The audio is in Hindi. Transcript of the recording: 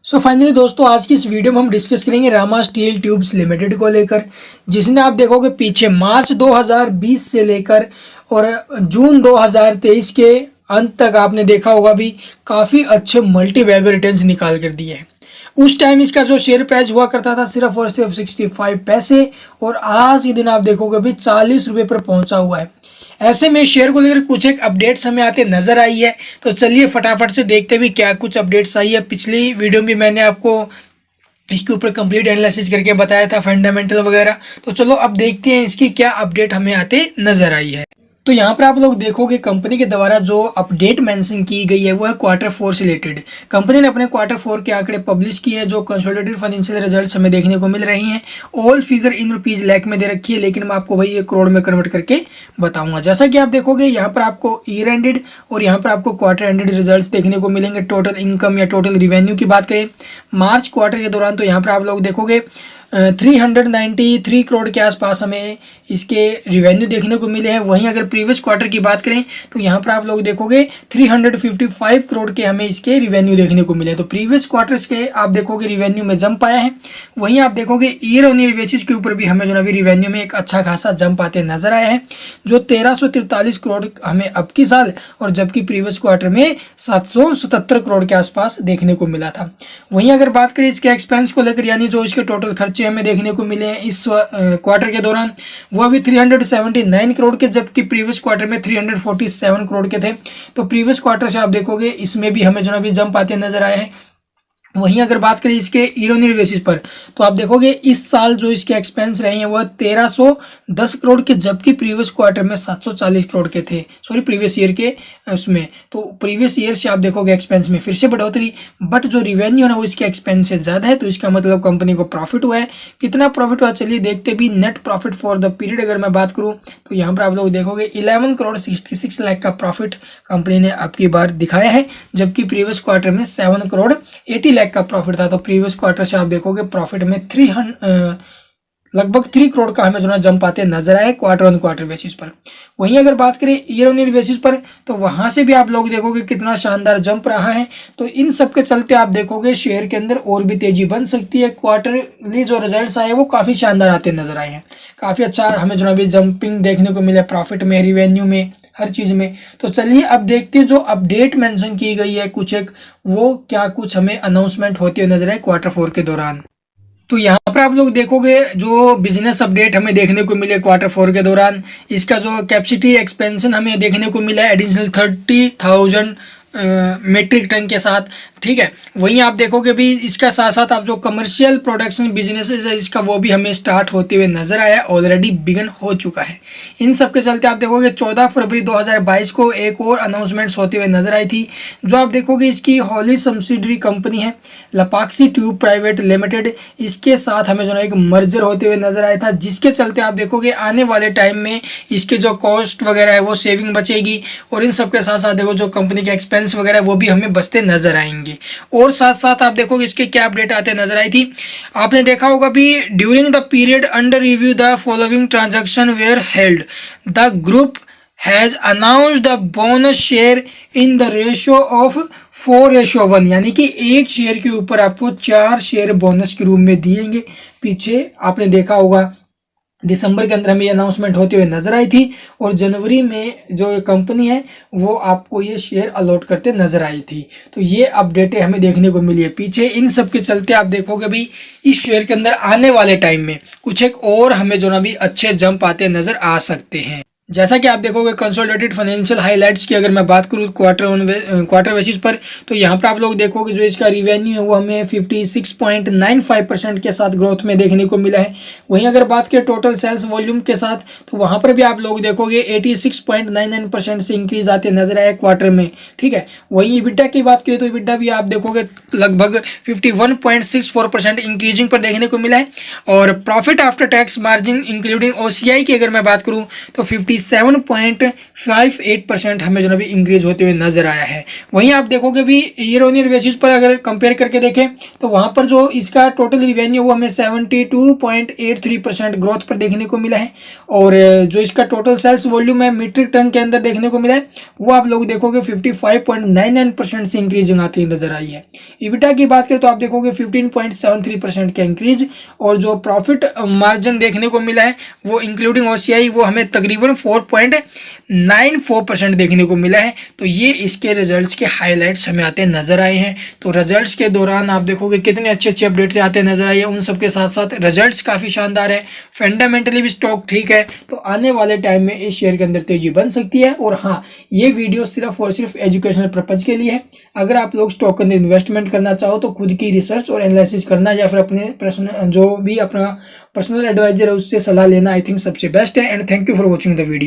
सो फाइनली दोस्तों आज की इस वीडियो में हम डिस्कस करेंगे रामा स्टील ट्यूब्स लिमिटेड को लेकर, जिसने आप देखोगे पीछे मार्च 2020 से लेकर और जून 2023 के अंत तक आपने देखा होगा भी काफ़ी अच्छे मल्टी बैगर रिटर्न्स निकाल कर दिए हैं। उस टाइम इसका जो शेयर प्राइस हुआ करता था सिर्फ और सिर्फ 65 पैसे और आज के दिन आप देखोगे भी 40 रुपये पर पहुंचा हुआ है। ऐसे में शेयर को लेकर कुछ एक अपडेट्स हमें आते नजर आई है, तो चलिए फटाफट से देखते भी क्या कुछ अपडेट्स आई है। पिछली वीडियो में मैंने आपको इसके ऊपर कंप्लीट एनालिसिस करके बताया था फंडामेंटल वगैरह, तो चलो अब देखते हैं इसकी क्या अपडेट हमें आते नजर आई है। तो यहाँ पर आप लोग देखोगे कंपनी के द्वारा जो अपडेट मेंशन की गई है वो है Q4 से रिलेटेड। कंपनी ने अपने Q4 के आंकड़े पब्लिश किए हैं जो कंसोलिडेटेड फाइनेंशियल रिजल्ट्स हमें देखने को मिल रही हैं। All figure in rupees lakh में दे रखी है, लेकिन मैं आपको भाई ये करोड़ में कन्वर्ट करके बताऊंगा। जैसा कि आप देखोगे यहाँ पर आपको ईयर एंडेड और यहाँ पर आपको क्वार्टर एंडेड रिजल्ट देखने को मिलेंगे। टोटल इनकम या टोटल रिवेन्यू की बात करें मार्च क्वार्टर के दौरान, तो यहाँ पर आप लोग देखोगे 393 करोड़ के आसपास हमें इसके रिवेन्यू देखने को मिले हैं। वहीं अगर प्रीवियस क्वार्टर की बात करें तो यहाँ पर आप लोग देखोगे 355 करोड़ के हमें इसके रिवेन्यू देखने को मिले। तो प्रीवियस क्वार्टर्स के आप देखोगे रिवेन्यू में जंप आया है। वहीं आप देखोगे ईयर ऑन ईयर बेसिस के ऊपर भी हमें जो अभी रिवेन्यू में एक अच्छा खासा जंप आते नजर आया है, जो 1343 करोड़ हमें अब की साल और जबकि प्रीवियस क्वार्टर में 777 करोड़ के आसपास देखने को मिला था। वहीं अगर बात करें इसके एक्सपेंस को लेकर, यानी जो इसके टोटल खर्चे हमें देखने को मिले हैं इस क्वार्टर के दौरान, वो अभी 379 करोड़ के, जबकि प्रीवियस क्वार्टर में 347 करोड़ के थे। तो प्रीवियस क्वार्टर से आप देखोगे इसमें भी हमें जो अभी जंप आते नजर आए हैं। वहीं अगर बात करें इसके ईयर ऑन ईयर बेसिस पर, तो आप देखोगे इस साल जो इसके एक्सपेंस रहे हैं वो 1310 करोड़ के, जबकि प्रीवियस क्वार्टर में 740 करोड़ के थे। सॉरी, प्रीवियस ईयर के उसमें, तो प्रीवियस ईयर से आप देखोगे एक्सपेंस में फिर से बढ़ोतरी, बट जो रिवेन्यू है ना वो इसके एक्सपेंस से ज़्यादा है। तो इसका मतलब कंपनी को प्रॉफिट हुआ है। कितना प्रॉफिट हुआ चलिए देखते भी। Net profit for the period अगर मैं बात करूँ तो यहाँ पर आप लोग देखोगे 11 करोड़ 66 लाख का प्रॉफिट कंपनी ने अब की बार दिखाया है, जबकि प्रीवियस क्वार्टर में 7 करोड़ 80 लाख का प्रॉफिट था। तो प्रीवियस क्वार्टर से आप देखोगे प्रॉफिट में लगभग 3 करोड़ का हमें जो ना जंप आते नजर आए क्वार्टर ऑन क्वार्टर बेसिस पर। वहीं अगर बात करें ईयर ऑन ईयर बेसिस पर, तो वहां से भी आप लोग देखोगे कितना शानदार जंप रहा है। तो इन सब के चलते आप देखोगे शेयर के अंदर और भी तेजी बन सकती है। क्वार्टरली जो रिजल्ट्स आए वो काफी शानदार आते नजर आए हैं। काफी अच्छा हमें जो अभी जंपिंग देखने को मिला प्रॉफिट में, रिवेन्यू में, हर चीज़ में। तो चलिए अब देखते हैं जो अपडेट मेंशन की गई है कुछ एक, वो क्या कुछ हमें अनाउंसमेंट होती हुई नजर आए Q4 के दौरान। तो यहाँ पर आप लोग देखोगे जो बिजनेस अपडेट हमें देखने को मिले Q4 के दौरान, इसका जो कैपेसिटी एक्सपेंशन हमें देखने को मिला है एडिशनल 30,000 मेट्रिक टन के साथ, ठीक है। वहीं आप देखोगे भी इसका साथ साथ आप जो कमर्शियल प्रोडक्शन बिजनेस है इसका वो भी हमें स्टार्ट होते हुए नजर आया, ऑलरेडी बिगन हो चुका है। इन सब के चलते आप देखोगे 14 फरवरी 2022 को एक और अनाउंसमेंट्स होते हुए नजर आई थी, जो आप देखोगे इसकी होली सब्सिडरी कंपनी है लपाक्सी ट्यूब प्राइवेट लिमिटेड, इसके साथ हमें जो एक मर्जर होते हुए नजर आया था, जिसके चलते आप देखोगे आने वाले टाइम में इसके जो कॉस्ट वगैरह है वो सेविंग बचेगी और इन सब के साथ साथ देखो जो कंपनी के एक्सपेंस वगैरह वो भी हमें बचते नजर आएंगे। और साथ साथ आप देखोगे इसके क्या अपडेट आते नजर आई थी, आपने देखा होगा भी during the period under review the following transaction where held, the group has announced the bonus share in the ratio of 4:1, यानी कि एक शेयर के ऊपर आपको 4 शेयर बोनस के रूप में दिएंगे। पीछे आपने देखा होगा दिसंबर के अंदर हमें ये अनाउंसमेंट होते हुए नजर आई थी और जनवरी में जो कंपनी है वो आपको ये शेयर अलॉट करते नजर आई थी। तो ये अपडेटें हमें देखने को मिली है पीछे। इन सब के चलते आप देखोगे भी इस शेयर के अंदर आने वाले टाइम में कुछ एक और हमें जो ना भी अच्छे जंप आते नजर आ सकते हैं। जैसा कि आप देखोगे कंसोलिडेटेड फाइनेंशियल हाइलाइट्स की अगर मैं बात करूँ क्वार्टर बेसिस पर, तो यहाँ पर आप लोग देखोगे जो इसका रिवेन्यू है वो हमें 56.95% के साथ ग्रोथ में देखने को मिला है। वहीं अगर बात करें टोटल सेल्स वॉल्यूम के साथ, तो वहाँ पर भी आप लोग देखोगे 86.99% से इंक्रीज आते नजर आए क्वार्टर में, ठीक है। वहीं इबिडा की बात करें तो इबिडा भी आप देखोगे लगभग 51.64% इंक्रीजिंग पर देखने को मिला है। और profit after tax margin including OCI की अगर मैं बात करूँ तो 47.58% हमें जो अभी इंक्रीज होते हुए नजर आया है। वहीं आप देखोगे भी ईयर ऑन ईयर बेसिस पर अगर कंपेयर करके देखें तो वहां पर जो इसका टोटल रिवेन्यू वो हमें 72.83% ग्रोथ पर देखने को मिला है, और जो इसका टोटल सेल्स वॉल्यूम है मीट्रिक टन के अंदर देखने को मिला है वो आप लोग देखोगे 55.99% से इंक्रीजिंग आती नजर आई है। इबिटा की बात करें तो आप देखोगे 15.73% का इंक्रीज, और जो प्रॉफिट मार्जिन देखने को मिला है वो इंक्लूडिंग ओसीआई वो हमें तकरीबन 4.94% देखने को मिला है। तो ये इसके रिजल्ट्स के हाईलाइट्स हमें आते नजर आए हैं। तो रिजल्ट्स के दौरान आप देखोगे कितने अच्छे अच्छे अपडेट्स आते नजर आए हैं, उन सबके साथ साथ रिजल्ट्स काफ़ी शानदार है, फंडामेंटली भी स्टॉक ठीक है। तो आने वाले टाइम में इस शेयर के अंदर तेजी बन सकती है। और हाँ, ये वीडियो सिर्फ और सिर्फ एजुकेशनल पर्पज़ के लिए है। अगर आप लोग स्टॉक के अंदर इन्वेस्टमेंट करना चाहो तो खुद की रिसर्च और एनालिसिस करना, या फिर अपने पर्सनल जो भी अपना पर्सनल एडवाइजर है उससे सलाह लेना आई थिंक सबसे बेस्ट है। And thank you for watching the video.